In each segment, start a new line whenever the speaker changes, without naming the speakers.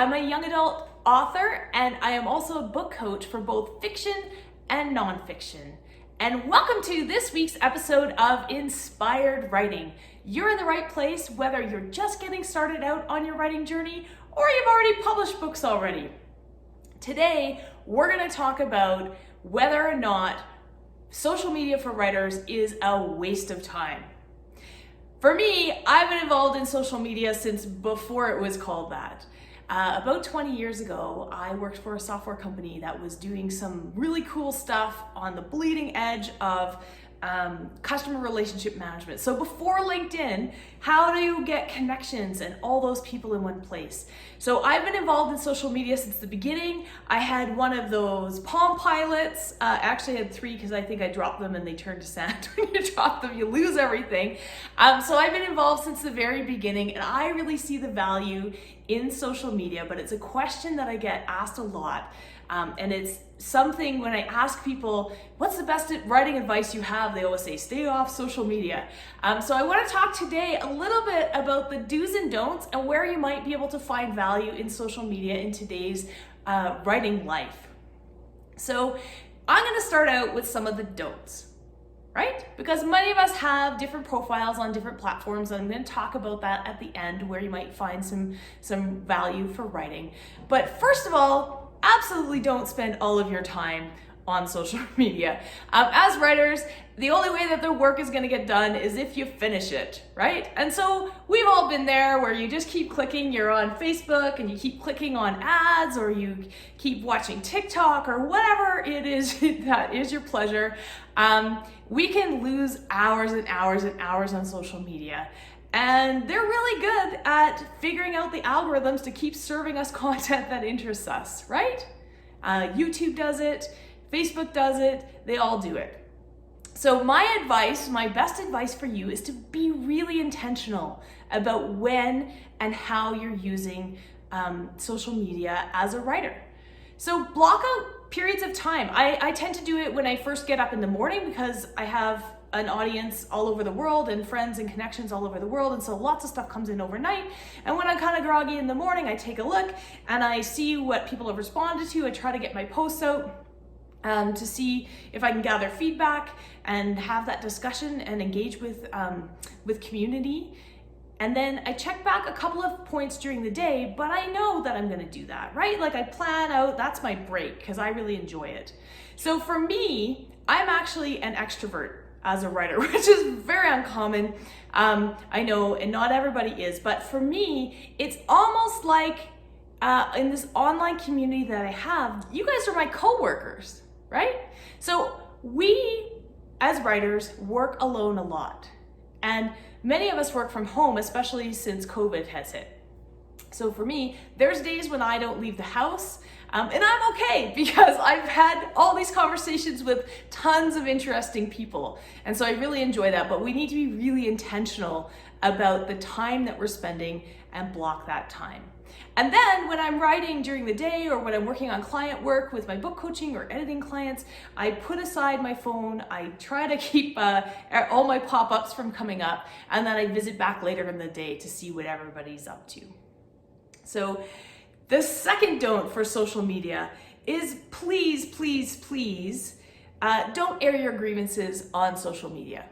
I'm a young adult author, and I am also a book coach for both fiction and nonfiction. And welcome to this week's episode of Inspired Writing. You're in the right place, whether you're just getting started out on your writing journey or you've already published books already. Today, we're going to talk about whether or not social media for writers is a waste of time. For me, I've been involved in social media since before it was called that. About 20 years ago, I worked for a software company that was doing some really cool stuff on the bleeding edge of customer relationship management. So before LinkedIn, how do you get connections and all those people in one place? So I've been involved in social media since the beginning. I had one of those Palm Pilots. Actually, I had three because I think I dropped them and they turned to sand. When you drop them, you lose everything. So I've been involved since the very beginning, and I really see the value in social media, but it's a question that I get asked a lot. And it's something when I ask people, what's the best writing advice you have? They always say, stay off social media. So I want to talk today a little bit about the do's and don'ts and where you might be able to find value in social media in today's writing life. So I'm going to start out with some of the don'ts, right? Because many of us have different profiles on different platforms, and I'm going to talk about that at the end where you might find some value for writing. But first of all, absolutely don't spend all of your time on social media. As writers, the only way that the work is going to get done is if you finish it, right? And so we've all been there where you just keep clicking, you're on Facebook and you keep clicking on ads, or you keep watching TikTok or whatever it is that is your pleasure. We can lose hours and hours and hours on social media. And they're really good at figuring out the algorithms to keep serving us content that interests us, right? YouTube does it, Facebook does it, they all do it. So my best advice for you is to be really intentional about when and how you're using social media as a writer. So block out periods of time. I tend to do it when I first get up in the morning because I have an audience all over the world and friends and connections all over the world, and so lots of stuff comes in overnight. And when I'm kind of groggy in the morning, I take a look and I see what people have responded to. I try to get my posts out to see if I can gather feedback and have that discussion and engage with community. And then I check back a couple of points during the day, but I know that I'm gonna do that, right? Like I plan out, that's my break because I really enjoy it. So for me, I'm actually an extrovert as a writer, which is very uncommon. I know, and not everybody is, but for me, it's almost like in this online community that I have, you guys are my coworkers, right? So we, as writers, work alone a lot. And many of us work from home, especially since COVID has hit. So for me, there's days when I don't leave the house, and I'm okay because I've had all these conversations with tons of interesting people. And so I really enjoy that, but we need to be really intentional about the time that we're spending and block that time. And then when I'm writing during the day or when I'm working on client work with my book coaching or editing clients, I put aside my phone, I try to keep all my pop-ups from coming up, and then I visit back later in the day to see what everybody's up to. So the second don't for social media is please, please, please don't air your grievances on social media,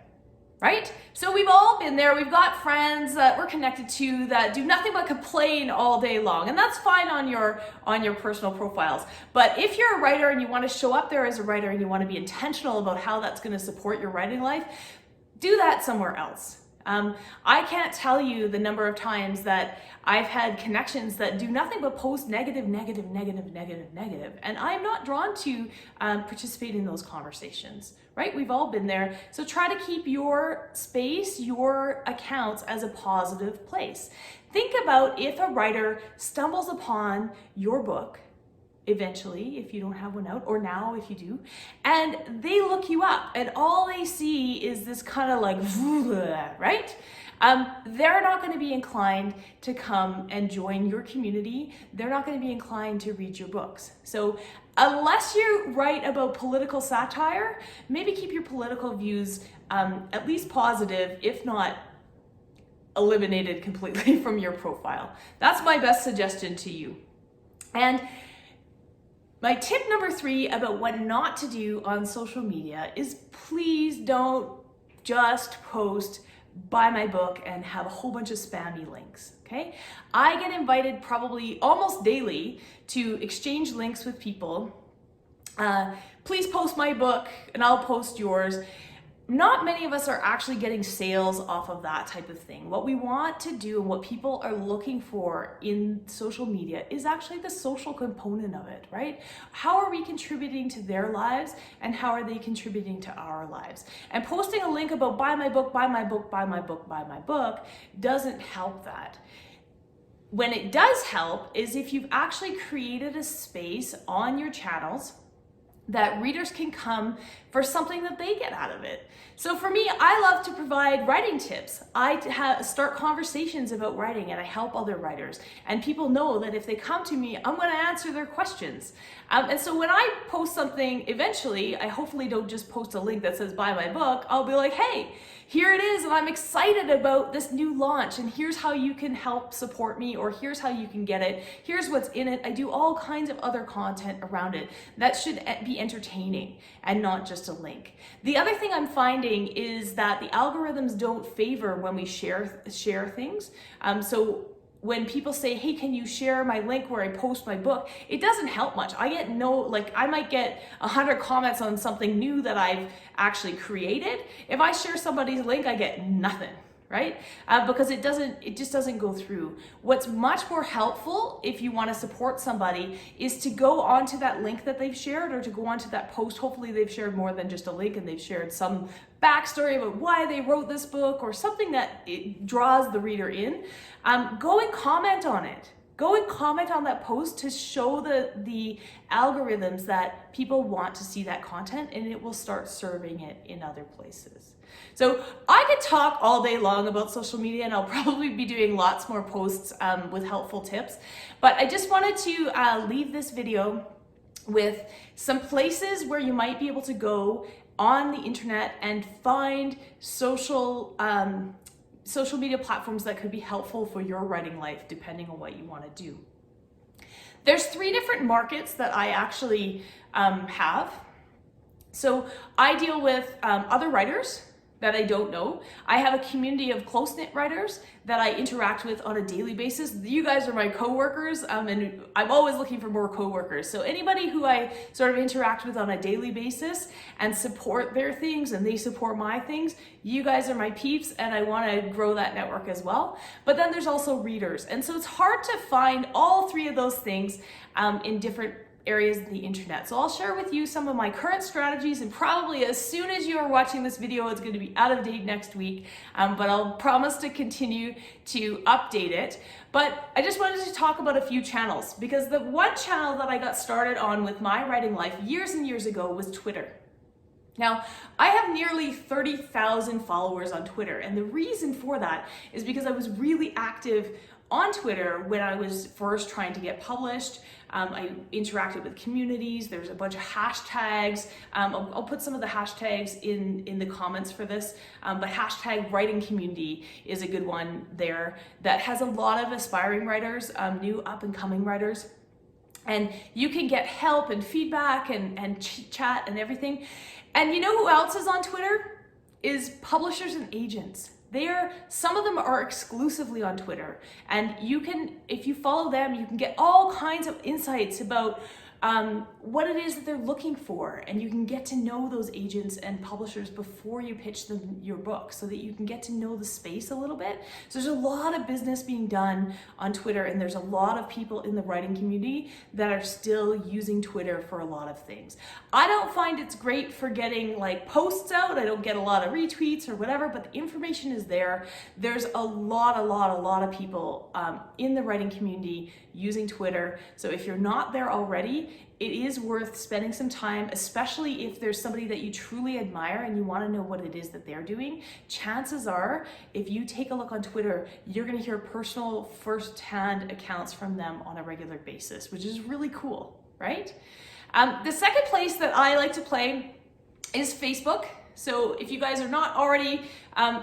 right? So we've all been there. We've got friends that we're connected to that do nothing but complain all day long, and that's fine on your personal profiles. But if you're a writer and you want to show up there as a writer and you want to be intentional about how that's going to support your writing life, do that somewhere else. I can't tell you the number of times that I've had connections that do nothing but post negative, negative, negative, negative, negative, and I'm not drawn to participate in those conversations, right? We've all been there. So try to keep your space, your accounts as a positive place. Think about if a writer stumbles upon your book, eventually, if you don't have one out, or now if you do, and they look you up and all they see is this kind of like, right? They're not going to be inclined to come and join your community. They're not going to be inclined to read your books. So unless you write about political satire, maybe keep your political views at least positive, if not eliminated completely from your profile. That's my best suggestion to you. And my tip number 3 about what not to do on social media is please don't just post buy my book and have a whole bunch of spammy links, okay? I get invited probably almost daily to exchange links with people. Please post my book and I'll post yours. Not many of us are actually getting sales off of that type of thing. What we want to do and what people are looking for in social media is actually the social component of it, right? How are we contributing to their lives and how are they contributing to our lives? And posting a link about buy my book, buy my book, buy my book, buy my book doesn't help that. When it does help is if you've actually created a space on your channels that readers can come for something that they get out of it. So for me, I love to provide writing tips. I start conversations about writing and I help other writers. And people know that if they come to me, I'm gonna answer their questions. And so when I post something, eventually, I hopefully don't just post a link that says buy my book. I'll be like, hey, here it is and I'm excited about this new launch and here's how you can help support me or here's how you can get it. Here's what's in it. I do all kinds of other content around it that should be entertaining and not just a link. The other thing I'm finding is that the algorithms don't favor when we share things. So when people say, hey, can you share my link where I post my book? It doesn't help much. I get I might get 100 comments on something new that I've actually created. If I share somebody's link, I get nothing, right? Because it just doesn't go through. What's much more helpful if you want to support somebody is to go onto that link that they've shared or to go onto that post. Hopefully they've shared more than just a link and they've shared some backstory about why they wrote this book or something that it draws the reader in. Go and comment on it. Go and comment on that post to show the algorithms that people want to see that content and it will start serving it in other places. So I could talk all day long about social media and I'll probably be doing lots more posts with helpful tips, but I just wanted to leave this video with some places where you might be able to go on the internet and find social media platforms that could be helpful for your writing life, depending on what you want to do. There's 3 different markets that I actually have. So I deal with other writers that I don't know. I have a community of close-knit writers that I interact with on a daily basis. You guys are my coworkers, and I'm always looking for more coworkers. So anybody who I sort of interact with on a daily basis and support their things and they support my things, you guys are my peeps and I wanna grow that network as well. But then there's also readers. And so it's hard to find all 3 of those things in different areas of the internet. So I'll share with you some of my current strategies and probably as soon as you are watching this video, it's going to be out of date next week, but I'll promise to continue to update it. But I just wanted to talk about a few channels because the one channel that I got started on with my writing life years and years ago was Twitter. Now, I have nearly 30,000 followers on Twitter, and the reason for that is because I was really active on Twitter when I was first trying to get published. I interacted with communities. There's a bunch of hashtags. I'll put some of the hashtags in the comments for this, but hashtag writing community is a good one there that has a lot of aspiring writers, new up and coming writers. And you can get help and feedback and chat and everything. And you know who else is on Twitter? Is publishers and agents. Some of them are exclusively on Twitter, and you can, if you follow them, you can get all kinds of insights about what it is that they're looking for, and you can get to know those agents and publishers before you pitch them your book so that you can get to know the space a little bit. So there's a lot of business being done on Twitter, and there's a lot of people in the writing community that are still using Twitter for a lot of things. I don't find it's great for getting like posts out. I don't get a lot of retweets or whatever, but the information is there. There's a lot of people in the writing community using Twitter. So if you're not there already, it is worth spending some time, especially if there's somebody that you truly admire and you want to know what it is that they're doing. Chances are, if you take a look on Twitter, you're going to hear personal first-hand accounts from them on a regular basis, which is really cool, right? The second place that I like to play is Facebook. So if you guys are not already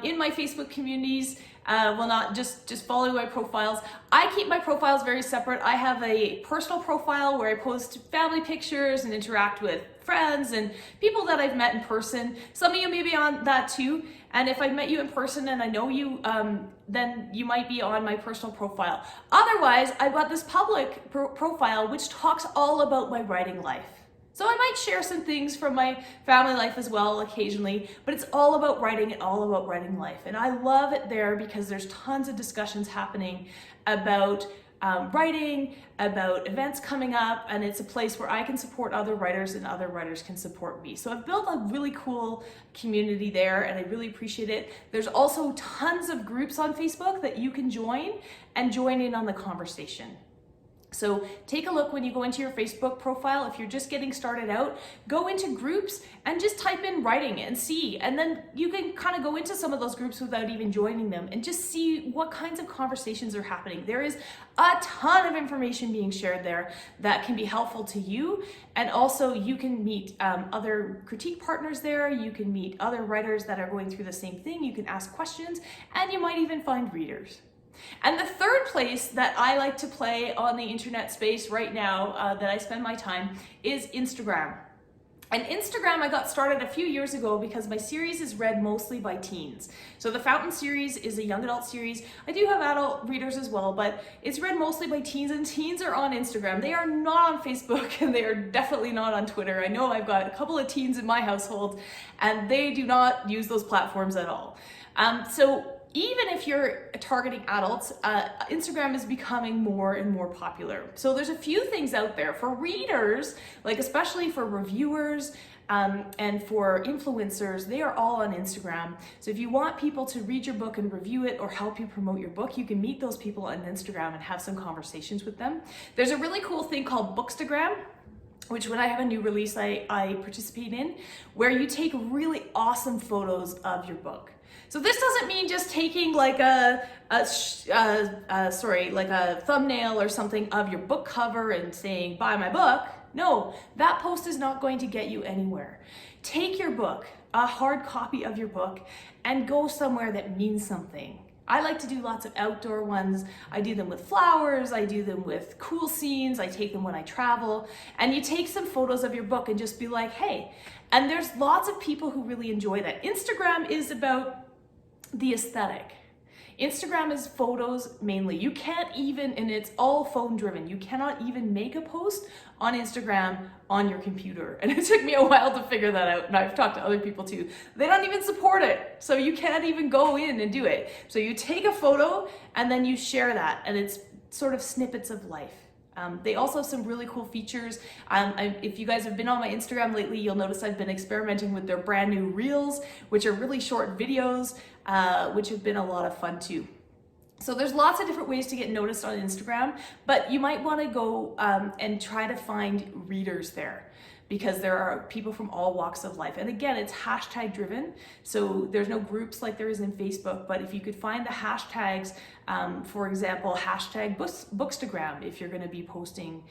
in my Facebook communities, well, not just follow my profiles. I keep my profiles very separate. I have a personal profile where I post family pictures and interact with friends and people that I've met in person. Some of you may be on that too. And if I met you in person and I know you, then you might be on my personal profile. Otherwise, I've got this public profile which talks all about my writing life. So I might share some things from my family life as well occasionally, but it's all about writing and all about writing life. And I love it there because there's tons of discussions happening about writing, about events coming up, and it's a place where I can support other writers and other writers can support me. So I've built a really cool community there and I really appreciate it. There's also tons of groups on Facebook that you can join and join in on the conversation. So take a look when you go into your Facebook profile. If you're just getting started out, go into groups and just type in writing and see. And then you can kind of go into some of those groups without even joining them and just see what kinds of conversations are happening. There is a ton of information being shared there that can be helpful to you. And also you can meet other critique partners there. You can meet other writers that are going through the same thing. You can ask questions and you might even find readers. And the third place that I like to play on the internet space right now that I spend my time is Instagram. And Instagram I got started a few years ago because my series is read mostly by teens. So the Fountain series is a young adult series. I do have adult readers as well, but it's read mostly by teens, and teens are on Instagram. They are not on Facebook and they are definitely not on Twitter. I know I've got a couple of teens in my household and they do not use those platforms at all. So even if you're targeting adults, Instagram is becoming more and more popular. So there's a few things out there for readers, like especially for reviewers and for influencers. They are all on Instagram. So if you want people to read your book and review it or help you promote your book, you can meet those people on Instagram and have some conversations with them. There's a really cool thing called Bookstagram, which when I have a new release I participate in, where you take really awesome photos of your book. So this doesn't mean just taking like a thumbnail or something of your book cover and saying, buy my book. No, that post is not going to get you anywhere. Take your book, a hard copy of your book, and go somewhere that means something. I like to do lots of outdoor ones. I do them with flowers, I do them with cool scenes, I take them when I travel. And you take some photos of your book and just be like, hey. And there's lots of people who really enjoy that. Instagram is about the aesthetic. Instagram is photos mainly. You can't even, and it's all phone driven, you cannot even make a post on Instagram on your computer. And it took me a while to figure that out, and I've talked to other people too. They don't even support it, so you can't even go in and do it. So you take a photo and then you share that, and it's sort of snippets of life. They also have some really cool features. If you guys have been on my Instagram lately, you'll notice I've been experimenting with their brand new Reels, which are really short videos, which have been a lot of fun too. So there's lots of different ways to get noticed on Instagram, but you might want to go and try to find readers there, because there are people from all walks of life. And again, it's hashtag driven. So there's no groups like there is in Facebook, but if you could find the hashtags, for example, hashtag Bookstagram, if you're gonna be posting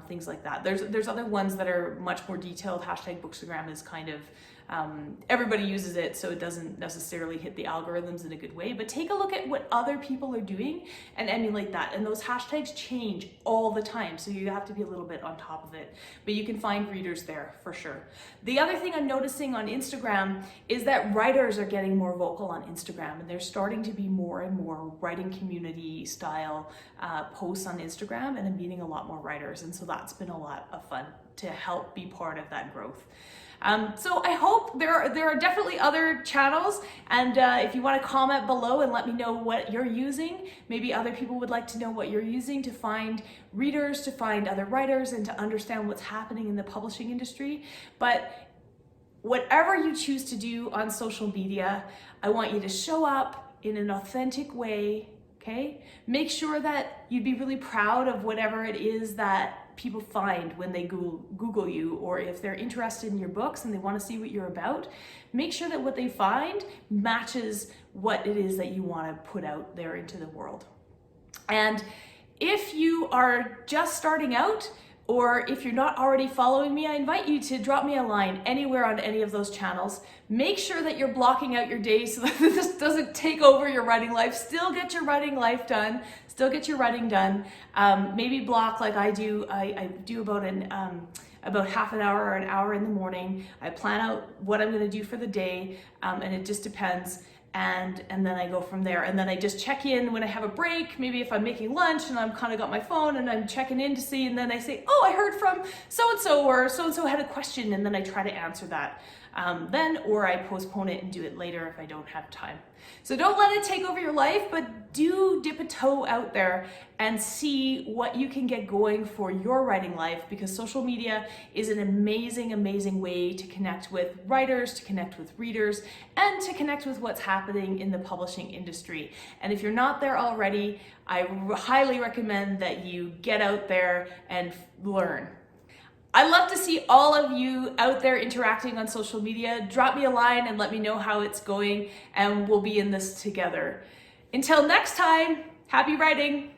things like that. There's other ones that are much more detailed. Hashtag Bookstagram is kind of, everybody uses it, so it doesn't necessarily hit the algorithms in a good way, but take a look at what other people are doing and emulate that. And those hashtags change all the time, so you have to be a little bit on top of it, but you can find readers there for sure. The other thing I'm noticing on Instagram is that writers are getting more vocal on Instagram, and there's starting to be more and more writing community style posts on Instagram, and I'm meeting a lot more writers, and so that's been a lot of fun to help be part of that growth. So I hope there are definitely other channels, and if you want to comment below and let me know what you're using, maybe other people would like to know what you're using to find readers, to find other writers, and to understand what's happening in the publishing industry. But whatever you choose to do on social media, I want you to show up in an authentic way, okay? Make sure that you'd be really proud of whatever it is that people find when they Google you, or if they're interested in your books and they want to see what you're about. Make sure that what they find matches what it is that you want to put out there into the world. And if you are just starting out, Or if you're not already following me, I invite you to drop me a line anywhere on any of those channels. Make sure that you're blocking out your days so that this doesn't take over your writing life. Still get your writing life done. Still get your writing done. Maybe block like I do. I do about half an hour or an hour in the morning. I plan out what I'm going to do for the day, and it just depends. And then I go from there. And then I just check in when I have a break, maybe if I'm making lunch and I'm kind of got my phone and I'm checking in to see, and then I say, oh, I heard from so-and-so, or so-and-so had a question, and then I try to answer that or I postpone it and do it later if I don't have time. So don't let it take over your life, but do dip a toe out there and see what you can get going for your writing life, because social media is an amazing, amazing way to connect with writers, to connect with readers, and to connect with what's happening in the publishing industry. And if you're not there already, I highly recommend that you get out there and learn. I love to see all of you out there interacting on social media. Drop me a line and let me know how it's going, and we'll be in this together. Until next time, happy writing.